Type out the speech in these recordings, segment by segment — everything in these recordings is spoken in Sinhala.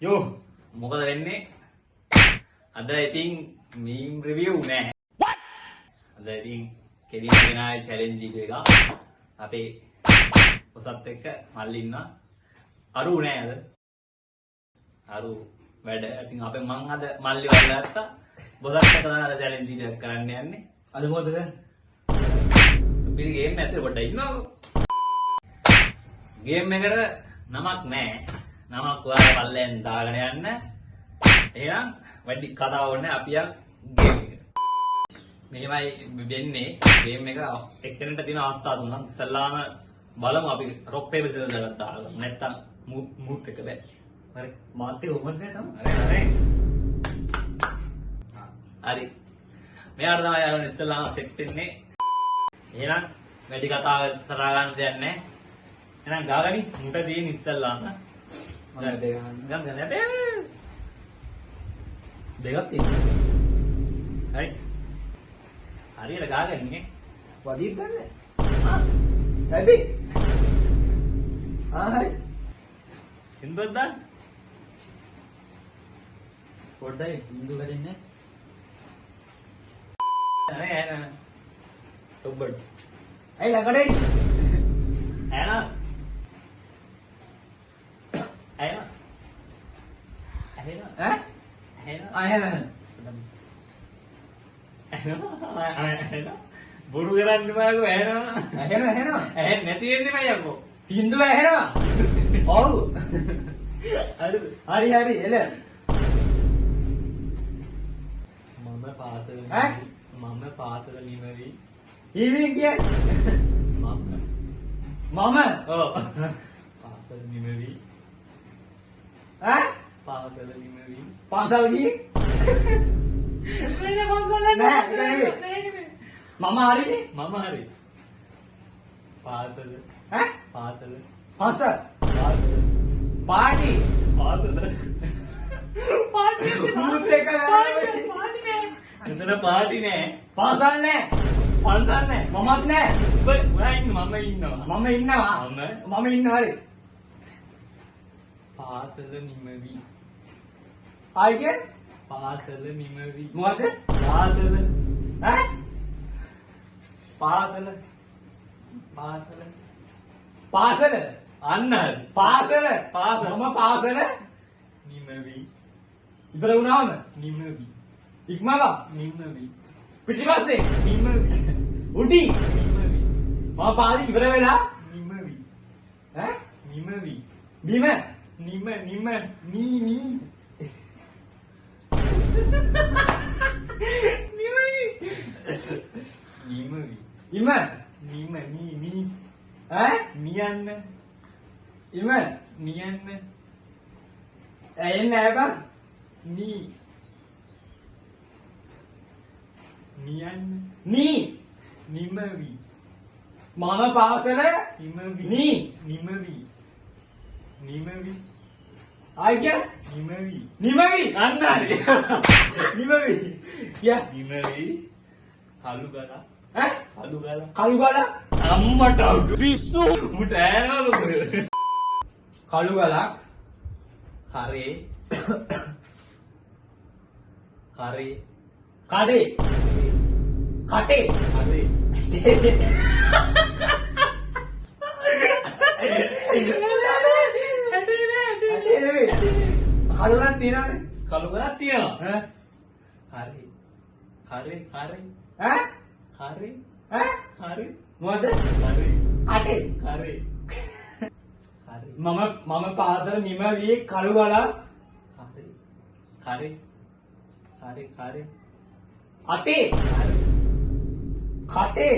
Yo, මොකද වෙන්නේ? අද ඉතින් මීම් රිවිව් නෑ. What? අද ඉතින් කෙලින් ගෙනාවේ චැලෙන්ජ් එක. අපේ ඔසත් එක්ක මල්ලි ඉන්නවා. අරු නෑ අද. අරු වැඩ. ඉතින් අපේ මං අද මල්ලි වල ගත්තා. බොසත් එක්ක තමයි අද චැලෙන්ජ් එකක් කරන්න යන්නේ. අද මොකද කරන්නේ? සුපිරි ගේම් එකක් පොඩ්ඩක් ඉන්නවද? ගේම් එකට නමක් නෑ. නමක් ඔයාලා පල්ලෙන් දාගෙන යන්න. එහෙනම් වැඩි කතා ඕනේ අපි යන් ගේම් එකට. මෙහෙමයි වෙන්නේ ගේම් එක එක්කෙනෙක්ට තියෙන අවස්ථා තුනක්. ඉස්සල්ලාම බලමු අපි රොක් පේපර් සිසර් එකක් දාලා. නැත්තම් මූට් එක බෑ. හරි. මාත් ඒක උමත් නෑ තමයි. හරි. මෙයාට තමයි යාළුවනේ ඉස්සල්ලාම සෙට් වෙන්නේ. එහෙනම් වැඩි කතා ගන්න දෙයක් නැහැ. එහෙනම් ගාගනි මුට දෙයින් ඉස්සල්ලාම මම දෙක ගන්න. ගන්න දෙකක් තියෙනවා. හරි. හරියට ගාගන්නේ. වදීත් ගන්න. හැබැයි. හරි. හින්දුවක් දාන්න. පොඩ්ඩයි හින්දු කරන්නේ. නෑ නෑ. ඔබඩ. ඇයි ළඟට එන්නේ? ඇනා. ඇනා. ඇහෙනා. ඈ? ඇහෙනා. ඇහෙනවා. ඇහෙනා. බොරු කරන්න බෑකෝ ඇහෙනවා. ඇහෙනවා. ඇහෙන්නේ නැති වෙන්නේ මම යකෝ. හින්දුව ඇහෙනවා. ඔව්. හරි එළ. මම පාසල ඈ? මම පාසල නිමවි. ඊවින් කියන්නේ මම මම ඔව් පාසල නිමවි. ඈ? පාසල නිමවි. පාසල් ගියේ? නෑ පාසල නෑ මම හරිනේ. මම හරි. පාසල ඈ? පාසල පාසල් පාසල පාටි පාසල පාටි මුත් එක පාටි නෑ. එතන පාටි නෑ. පාසල් නෑ. පන්සල් නෑ. මමත් නෑ. ඔයා ඉන්න මම ඉන්නවා. මම ඉන්නවා. මම ඉන්න හරි. පාසල නිමවි. ආයිගේ පාසල නිමවි. මොකද? පාසල ඈ? පාසල පාසල පාසල අන්න හරි. පාසල පාසල. මම පාසල නිමවි. ඉවර වුණාම නිමවි. ඉක්මවා නිමවි. පිටිපස්සේ නිමවි. උඩි නිමවි. මම පාරේ ඉවර වෙලා නිමවි. ඈ? නිමවි. බිම නිම නී නිමවි. ඉම නිම නී ඈ? නියන්න ඉම නියන්න එන්නේ නැහැ බං. නී නියන්න නී නිමවි. මම පාසල නිමවි. නී නිමවි. නිමවි. ආයිගේ නිමවි. නිමවි අන්න හරි. නිමවි යා නිමවි. කළු ගල. ඈ? කළු ගල. කළු ගල අම්මට අවුට්. පිස්සු. උඹට ඈනවලු. කළු ගලක් කරේ. කරේ. කඩේ කටේ කරේ. කටේ නෙවෙයි කළුණක් තියෙනවනේ. කළු ගලක් තියෙනවා. ඈ? කරේ. කරේ. ඈ? කරේ. ඈ? කරේ. මොකද? කරේ. කටේ කරේ. කරේ. මම පාසල නිමවි කළු ගලක් කරේ. කරේ. කරේ. කරේ. අතේ කටේ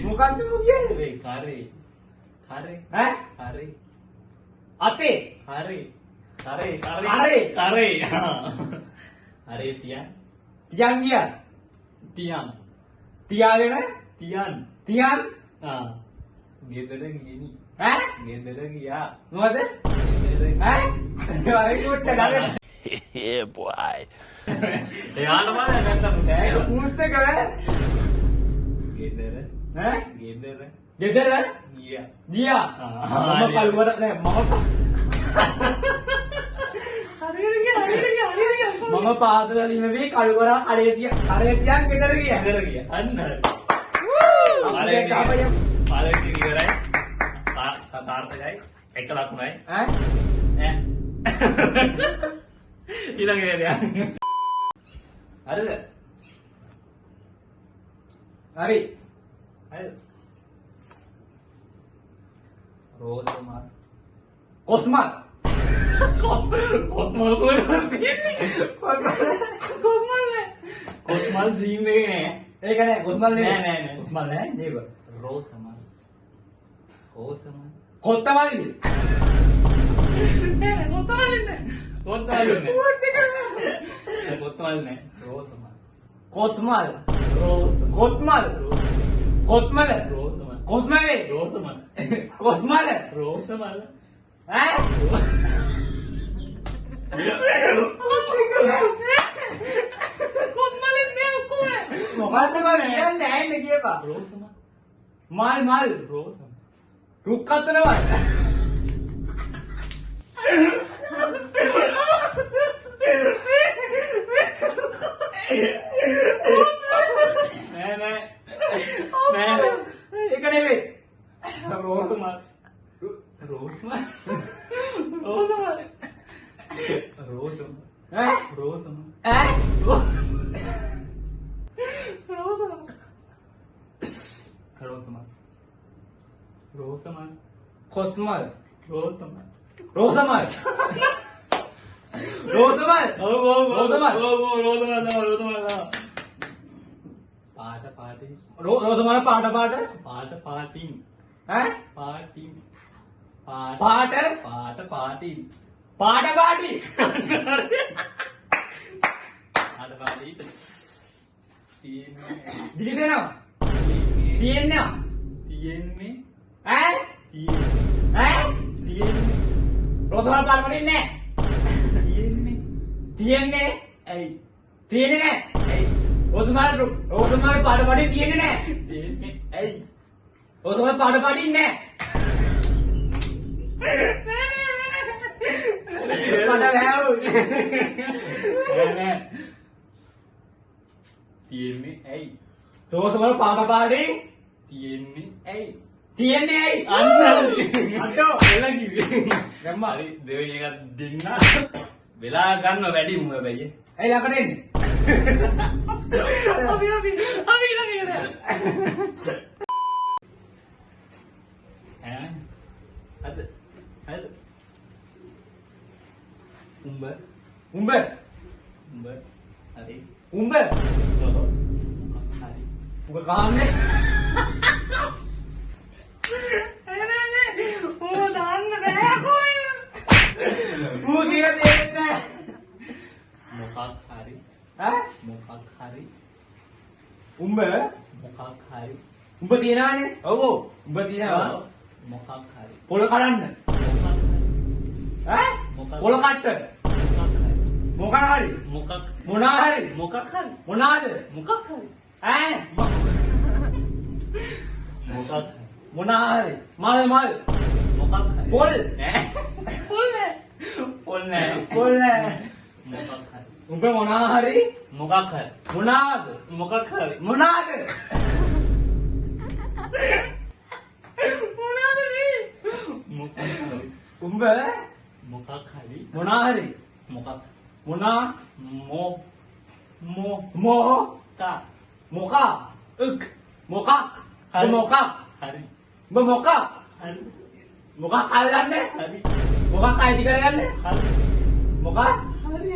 මොකක්ද කියන්නේ? කරේ. කරේ. කරේ. ඈ? කරේ. අතේ කරේ. කරේ. කරේ. කරේ. කරේ තියන්. තියන් ගියා තියන්. තියාගෙන තියන්. තියන් ගෙදර ගියනි. ඈ? ගෙදර ගියා. මොකද? ගෙදර ඈ? වරේ කුට්ට ගලන Yeah, boy. එයාට බලන්න නැත්තම් බෑ. මුස්ත කරේ ගෙදර. ඈ? ගෙදර. ගෙදර ගියා. ගියා. ආ, මම කල්වර නෑ මම පාදල ලිමේ කල්වර කඩේ තියන් ගෙදර ගියා. ගෙදර ගියා. අන්න හරි. අපේ කාපය පාලක ඉවරයි. සාර්ථකයි. එක ලකුණයි. ඈ ඈ. ඊළඟ නේද? හරිද? හරි හරිද? රෝසමල්. කොස්මල් කොස්මල් කොහෙන්ද තියෙන්නේ? කොස්මල් නෑ. කොස්මල් සීන් එකේ නෑ. ඒක නෑ කොස්මල් නේ නෑ. කොස්මල් නෑ නේබ රෝසමල්. කොස්මල්. කොත්තමල්නේ නෑ කොස්මල් නෑ. කොස්මල් නෑ. කොස්මල් නෑ. රෝසමල්. කොස්මල් රෝසමල්. කොත්මල් කොත්මල රෝසමල්. කොස්මලේ රෝසමල්. කොස්මල රෝසමල්. ඈ මොකද්ද මම කියන්නේ නැහැ කියපා රෝසමල්. මල් රෝසමල්. රුක් අතරවත් නෑ. නෑ. ඒක නෙවෙයි රෝසමල්. රෝසමල්. රෝසමල්. රෝසමල්. ඈ රෝසමල්. ඈ රෝසමල්. රෝසමල්. රෝසමල්. කොස්මල් රෝසමල්. රෝසමල් රෝසමල් රෝසමල්. පාටින්. රෝසමල් පාට පාටින්. ඈ පාටින්. පාට පාටින්. පාටි දිලිසෙනවා තියෙනවා තියෙන්නේ. ඈ රෝසමල් පාට වලින්නේ තියෙන්නේ. තියෙන්නේ ඇයි? තියෙන්නේ නැහැ රෝසමල් පාට වලින් තියෙන්නේ නැහැ තියෙන්නේ ඇයි? රෝසමල් පාට වලින්නේ නැහැ නෑ. තියෙන්නේ ඇයි? රෝසමල් පාට පාටි තියෙන්නේ ඇයි? තියෙන්නේ ඇයි අඩෝ එලා කිව්වේ දැම්ම හරි දෙවෙනි එකක් දෙන්න වෙලා ගන්න වැඩි මු හැබැයි ඇයි ළඟට එන්නේ අපි ළඟට ඈ අද උඹ උඹ හරි උඹ හරි උඹ කාන්නේ ඕ දාන්න බෑ කොයි ඌ කියන දේ නෑ මොකක් හරි ඈ මොකක් හරි උඹ මොකක් හරි උඹ තියනවානේ ඔව් උඹ තියනවා මොකක් හරි පොළ කඩන්න මොකක් හරි ඈ මොකක් පොළ කට්ට මොකක් හරි මොකක් හරි මොකක් මොනා හරි මොකක් හරි මොනාද මොකක් හරි ඈ මොකක් හරි මොනා හරි මල් මොකක් හරි පොල් ඈ පොල් නෑ පොල් නෑ මොකක් හරි උඹ මොනා හරි මොකක් හරි මොනාද මොකක් හරි මොනාද මොනවාද මේ මොකක් හරි උඹ මොකක් හරි මොනා හරි මොකක් මොනා මෝ තා මොකක් මොකක් හරි. මොකක් හරි උඹ මොකක් හරි මොකක් අල්ලන්නේ හරි මොකක් අයිති කරගන්නේ හරි මොකක් හරි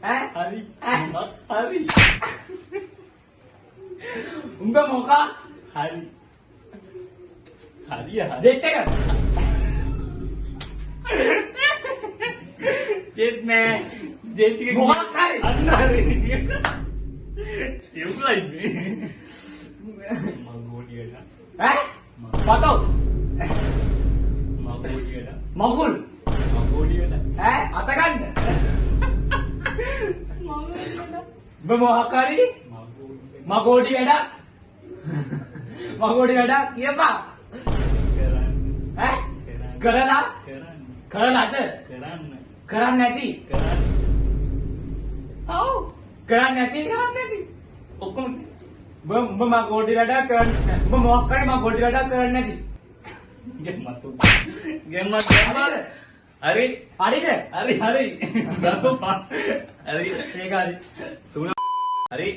ඈ හරි ඈ. මොකක් හරි උඹ මොකක් හරි හරි දෙට් එක දෙත් නෑ දෙත් ටික මොකක් හරි. අන්න හරි ඉවුලයි මගෝඩියට ඈ පතෝ මගෝඩියට මගුල් මගෝඩියට ඈ අත ගන්න මගෝඩියට උඹ මොකක් හරි මගෝඩියට මගෝඩි වැඩක් මගෝඩි වැඩක් කියපා ඈ කරලා කරලාද කරන්නේ නැති ඔව් කරන්නේ නැති ඔක්කොම උඹ මා ගෝඩි වැඩ කරන්නේ උඹ මොකක් කරේ මා ගෝඩි වැඩ කරන්නේ නැති ගෙම්මත් හරි හරිද හරි දරුවා හරි ඒක හරි තුන හරි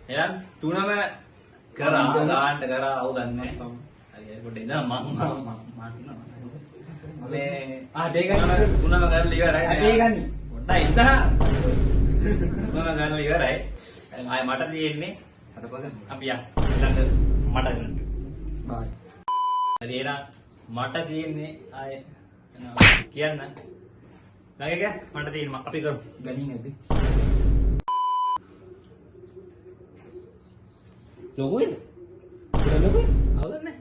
එහෙනම් තුනම කරා ගාන්න කරා අවු ගන්නෑ හරි පොඩ්ඩක් ඉඳලා මේ දෙක තුනම කරලා ඉවරයි දෙක ගනි පොඩ්ඩක් ඉඳලා තුනම කරලා ඉවරයි ආයෙ මට තියෙන්නේ අපි යා ඊළඟ මට කරන්න බයි හරි එහෙනම් මට තියෙන්නේ ආයෙ කියන්න නගේක මට තියෙන්නේ අපි කරමු ගනින් නැද්ද ලොකුයිද ලොකුයි අවුදන්නේ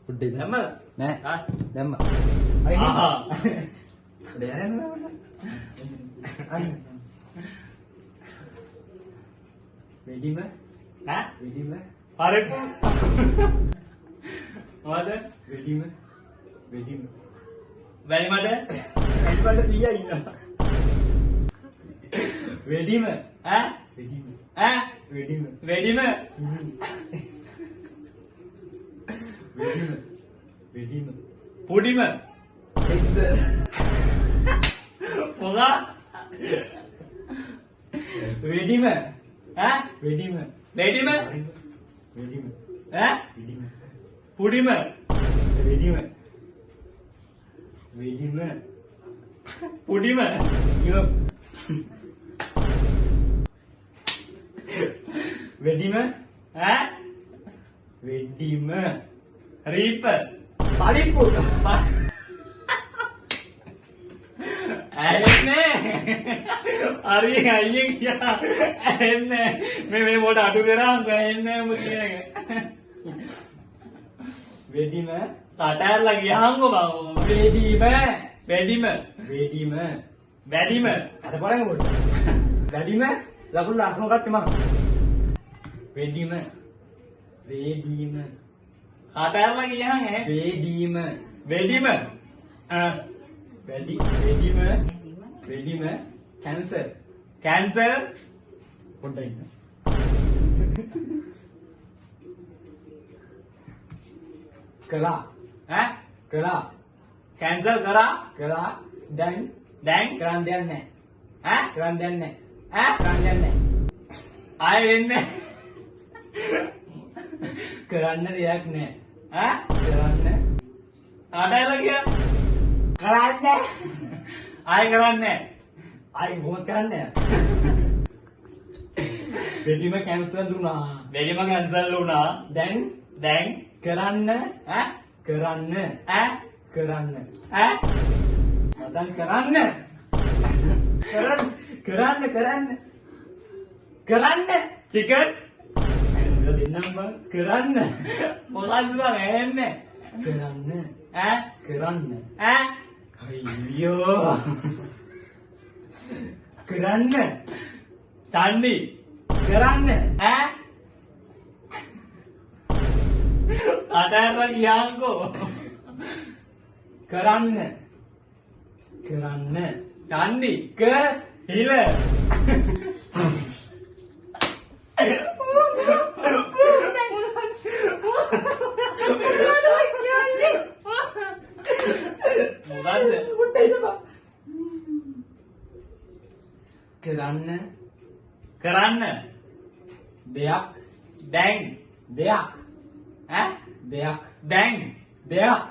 උඩේ දැම්ම නෑ ආ දැම්ම ආහා වෙඩිම ඈ වෙඩිම හරි මොකද වෙඩිම වෙඩිම වැලි මඩ අයිපඩ 100 ඉන්නවා වෙඩිම ඈ වෙඩිම ඈ වෙඩිම වෙඩිම වෙඩිම වෙඩිම පුඩිම එක්ද මොකා වෙඩිම ඈ වෙඩිම වෙඩිම වෙඩිම ඈ වෙඩිම පුඩිම වෙඩිම වෙඩිම පුඩිම ඉව වෙඩිම ඈ වෙඩිම රීප පලිප්පු ඇහෙන්නේ හරි අයියෙන් කියා ඇහෙන්නේ මේ මොඩ අඩු කරාම ඇහෙන්නේ මොකද කියන එක වෙඩිම කටහැරලා ගියාම්කෝ බං වෙඩිම වැඩිම වෙඩිම වැඩිම අර බලන්න පොඩ්ඩක් වැඩිම ලකුණු ලකුණු ගත්තේ මම වෙඩිම වෙඩිම කටහැරලා ගියාම ඈ වෙඩිම වැඩිම වෙඩිම වෙඩිම කැන්සර් කැන්සර් පොඩ්ඩක් ඉන්න කළා ඈ කළා කැන්සර් කරා කළා දැන් දැන් කරන් දෙයක් නැහැ ඈ කරන් දෙයක් නැහැ ඈ කරන් දෙයක් නැහැ ආයෙ වෙන්නේ කරන්න දෙයක් නැහැ ඈ කරන්න කටහැරලා ගියා කරන්න ආයෙ කරන්නේ ආයි මොකද කරන්නේ වෙඩිම කැන්සර් දුනා වැඩිම කැන්සල් වුණා දැන් දැන් කරන්න ඈ කරන්න ඈ කරන්න ඈ මතන් කරන්න කරන්න චිකන් දෙන්නම් බං කරන්න මොකක්ද බං ඇහෙන්නේ කරන්න ඈ කරන්න ඈ අයියෝ කරන්න චන්දි කරන්න ඈ කටහැරලා ගියාම්කෝ කරන්න කරන්න චන්දි ක හිල මොකද්ද කරන්න කරන්න දෙයක් දැන් දෙයක් ඈ දෙයක් දැන් දෙයක්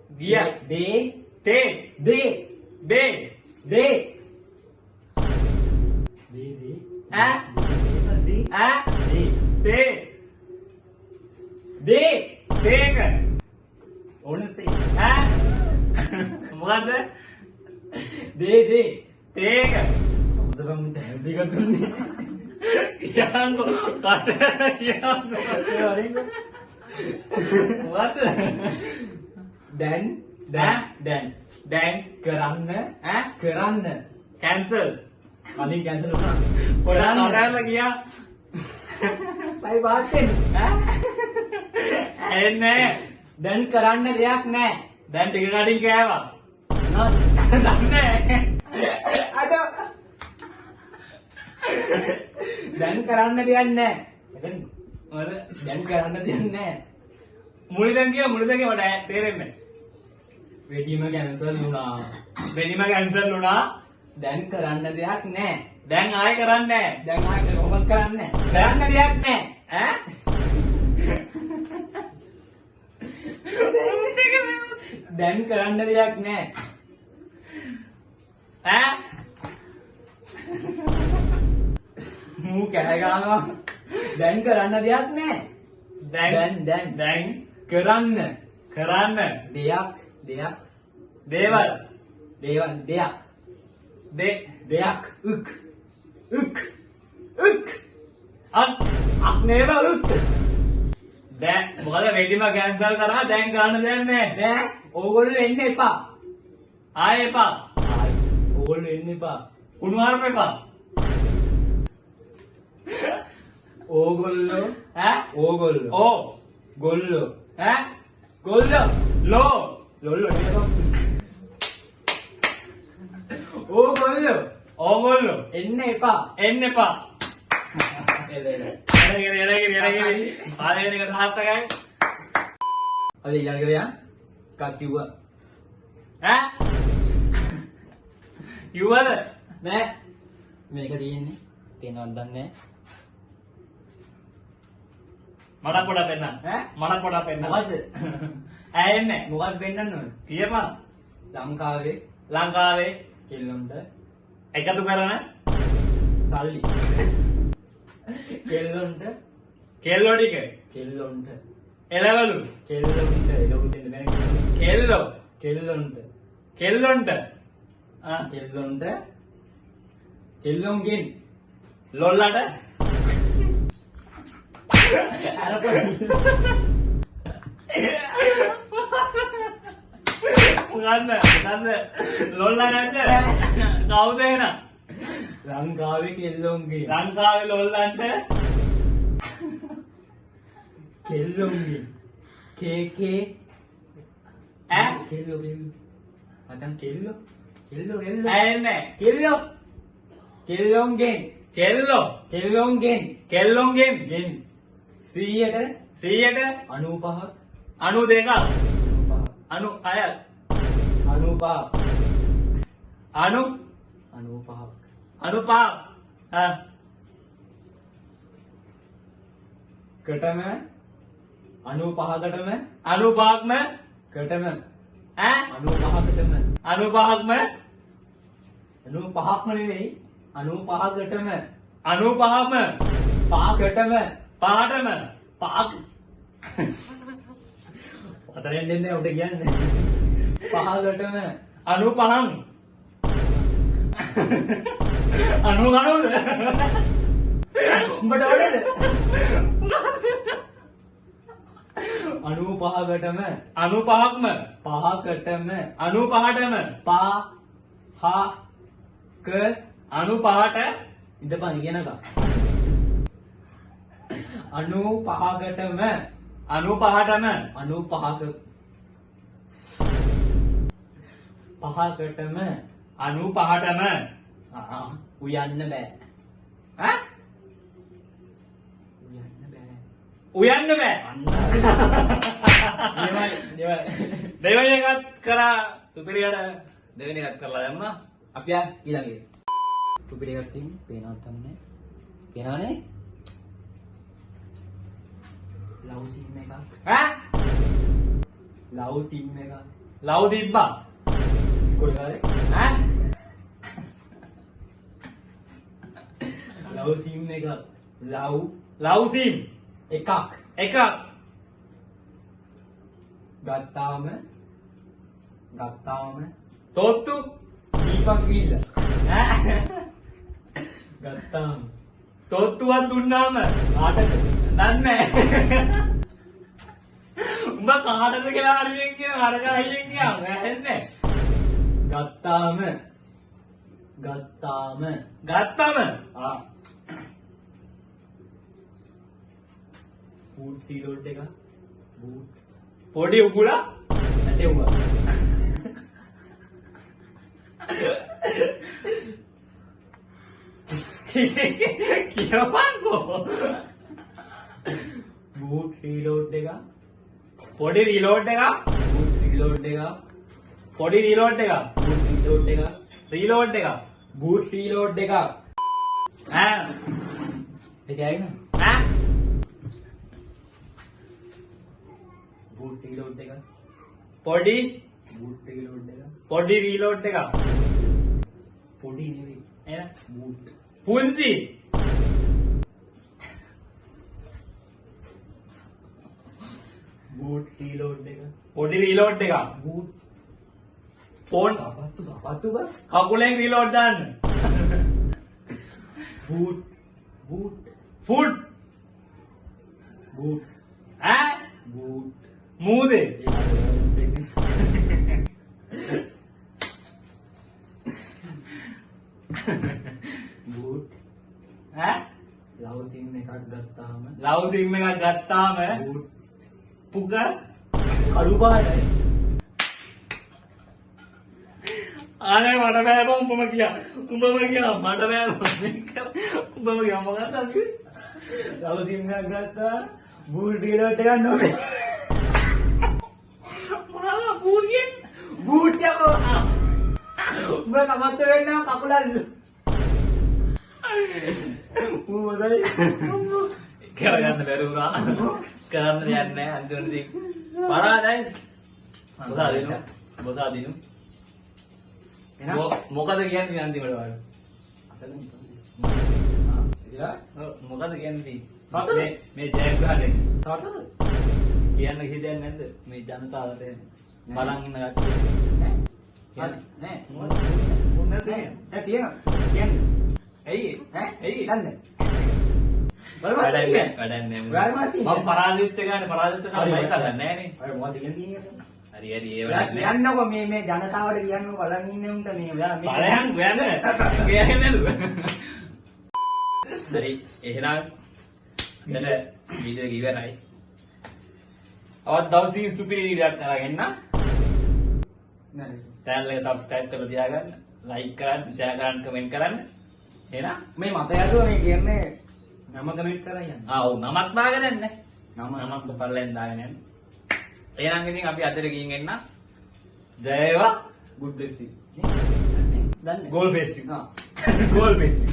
ගිය දේ තේ දේ බේ දේ ඈ දේ ඈ දේ තේ දේ තේක ඕන තේ ඈ මොකද්ද දේ තේක කවුද බං මට හැල්දි එකක් දුන්නේ ගියාම්කෝ කටහැරලා ගියාම්කෝ ඒ වරින්ද මොකද්ද දැන් දැන් කරන්න ඈ කරන්න කැන්සල් කලින් කැන්සල් වුණා පොඩක් කටහැරලා ගියා බයි පාත්තෙන් ඇහෙන්නේ දැන් කරන්න දෙයක් නැහැ. දැන් ටික කටින් කෑවා දන්නේ අද දැන් කරන්න දෙයක් නැහැ. එතන මොකද දැන් කරන්න දෙයක් නැහැ. මුලින්ම මට තේරෙන්නේ වෙඩිම කැන්සල් වුණා. වෙඩිම කැන්සල් වුණා දැන් කරන්න දෙයක් නැහැ. දැන් ආයෙ කරන්නේ නැහැ දැන් ආයෙත් කොහොමද කරන්නේ? කරන්න දෙයක් නැහැ. ඈ දැන් කරන්න දෙයක් නැහැ. ඈ මූ කෑ ගන්නවා. දැන් කරන්න දෙයක් නැහැ. දැන් දැන් කරන්න කරන්න දෙයක් දේවල් දෙයක් උක් අක් නේද උක් දැන් මොකද වෙඩිම කැන්සල් කරා දැන් කරන්න දෙයක් නැහැ නෑ ඕගොල්ලෝ එන්න එපා. ආයෙ එපා ඕගොල්ලෝ එන්න එපා. කුණුහරුප එපා ඕගොල්ලෝ ඈ ඕගොල්ලෝ ඕ ගොල්ලෝ ඈ ගොල්ලෝ ලෝ ලොල්ලෝ නේද? ඕගොල්ලෝ ඕගොල්ලෝ එන්න එපා. එන්න එපා එලෙල. එළගෙන පාලගෙන එක සාර්ථකයි අද ඊළඟට යන් කක් කිව්වා. ඈ යුවද නෑ මේක තියෙන්නේ තේනවද දන්නේ මට පොඩක් පෙන්නන්න ඈ මට පොඩක් පෙන්නන්න මොකද්ද? ඇයෙන්නේ මොකක්ද වෙන්නන්න ඕන? කියපන් ලංකාවේ ලංකාවේ කෙල්ලොන්ට එකතු කරන සල්ලි කෙල්ලොන්ට කෙල්ලෝ ටික කෙල්ලොන්ට එළවලු එළවලු දෙන්න බෑ. කෙල්ලෝ කෙල්ලොන්ට කෙල්ලොන්ට කෙල්ලොන්ගෙන් ලොල්ලට අරපො ගන්න ලොල්ලා නැද්ද කවුද එහෙනම් ලංකාවේ කෙල්ලොන්ගෙන් ලංකාවේ ලොල්ලන්ට කෙල්ලොන්ගෙන් කේ ඈ කෙල්ලෝ මතන් කෙල්ලෝ ඇයෙන්නේ කෙල්ලොන්ගෙන් කෙල්ලෝ කෙල්ලොන්ගෙන් කෙල්ලොන්ගෙන් ගෙන් 100ට 100ට 95ක් 92ක් 96ක් 95ක් 95ක් කටම 95කටම 95ක්ම කටම ඈ 95කටම 95ක්ම 95ක්ම නෙවෙයි 95කටම 95ක්ම පාකටම පාටම පාක් අතරෙන් දෙන්නේ උඩ කියන්නේ පහකටම 95න් 90 උඹට වලද 95කටම 95ක්ම පහකටම 95ටම පා හා ක 95ට ඉඳපන් ඉගෙනගා 95කටම 95ටම 95ක පහකටම 95ටම උයන්න බෑ ඈ උයන්න බෑ උයන්න බෑ දෙවෙනි එකත් කරා සුපිරියට දෙවෙනි එකත් කරලා දැම්මා අපි ඊළඟේ සුපිරි එකක් තියෙන පේනවත් නැහැ පේනවනේ ලව් සීන් එකක් ඈ ලව් සීන් එකක් ලව් තිබ්බා ඉස්කෝලේ කාලේ ඈ ලව් සීන් එකක් ලව් සීම් එකක් එකක් ගත්තාම තෝත්තු දීපක් ගිහිල්ලා ඈ ගත්තාම තෝත්තුවක් දුන්නාම ආටද දන්නේ උඹ කාටද කියලා හරියෙන් කියන අරක අයියෙන් කියන්න ඇහෙන්නේ ගත්තාම ගත්තම බූට් රීලෝඩ් එක. බූට්. පොඩි උගුලා නැටෙව්වා. කියපන්කෝ. බූට් රීලෝඩ් එක. පොඩි රීලෝඩ් එක. බූට් රීලෝඩ් එක. පොඩි රීලෝඩ් එක. බූට් රීලෝඩ් එක. රීලෝඩ් එක. බූට් රීලෝඩ් එක. ඈ ඒක ඇයින? ඈ බූට් රීලෝඩ් එක. පොඩි බූට් රීලෝඩ් එක. පොඩි රීලෝඩ් එක. පොඩි නෙවෙයි. එන බූට්. පුංචි බූට් රීලෝඩ් එක. පොඩි රීලෝඩ් එක. බූට්. ෆෝන් සපත්තු බා. කකුලෙන් රීලෝඩ් දාන්න. බූට්. බූට්. Food boot. ඈ බූට්. මූදේ බූට්. ඈ ලව් සිම් එකක් ගත්තාම ලව් සිම් එකක් ගත්තාම බූට්. පුක කළු පාටයි. ආනේ මට බෑ බං උඹම කියා මට බෑ උඹම කියා මොකක්ද අපි ලව් සිම් එකක් ගත්තා බූට් රීලෝඩ් එකක් නොවේ. මොනවා පූර්ගේ බූට් යකෝ. උඹ කමත් වෙන්න කකුල අල්ල. මොකදයි? කරගන්න බැරි වුණා කරන්න දෙයක් නැහැ අන්තිමටදී පරාදයි බොසාදිනු මොකද කියන්නේ අන්තිමට වල මොකද කියන්නේ මේ ජයග්‍රහණය සතර කියන්න කිසිදයක් නැද්ද මේ ජනතාවට බලන් ඉන්න කට්ටිය නෑ මොනවද නෑ තියෙනවා කියන්නේ ඇයි ඈ ඇයි දන්නේ වැඩන්නේ වැඩන්නේ මම පරාදිත් ගන්න පරාදිත් නම් මයි කරන්නේ නෑනේ අර මොකද කියන්නේ හරි හරි ඒ වැඩන්නේ කියන්නකො මේ ජනතාවට කියන්නකො බලන් ඉන්නේ උන්ට මේ ඔයා මේ බලයන් කියන්නේ නේද හරි එහෙනම් දැන් වීඩියෝ එක ඉවරයි අවත් දවසේ සුපිරි වීඩියෝ එකක් අරගෙන නෑ channel එක subscribe කරලා තියාගන්න like කරන්න share කරන්න comment කරන්න එහෙනම් මේ මත යදුව මේ කියන්නේ නම කමෙන්ට් කරලා යන්න. ඔව් නමක් දාගෙන යන්න නමක් පල්ලෙන් දාගෙන යන්න එහෙනම් ඉතින් අපි අදට ගිහින් එන්න ජය වේවා good bless you. Goal basic හා ගෝල් බේසික්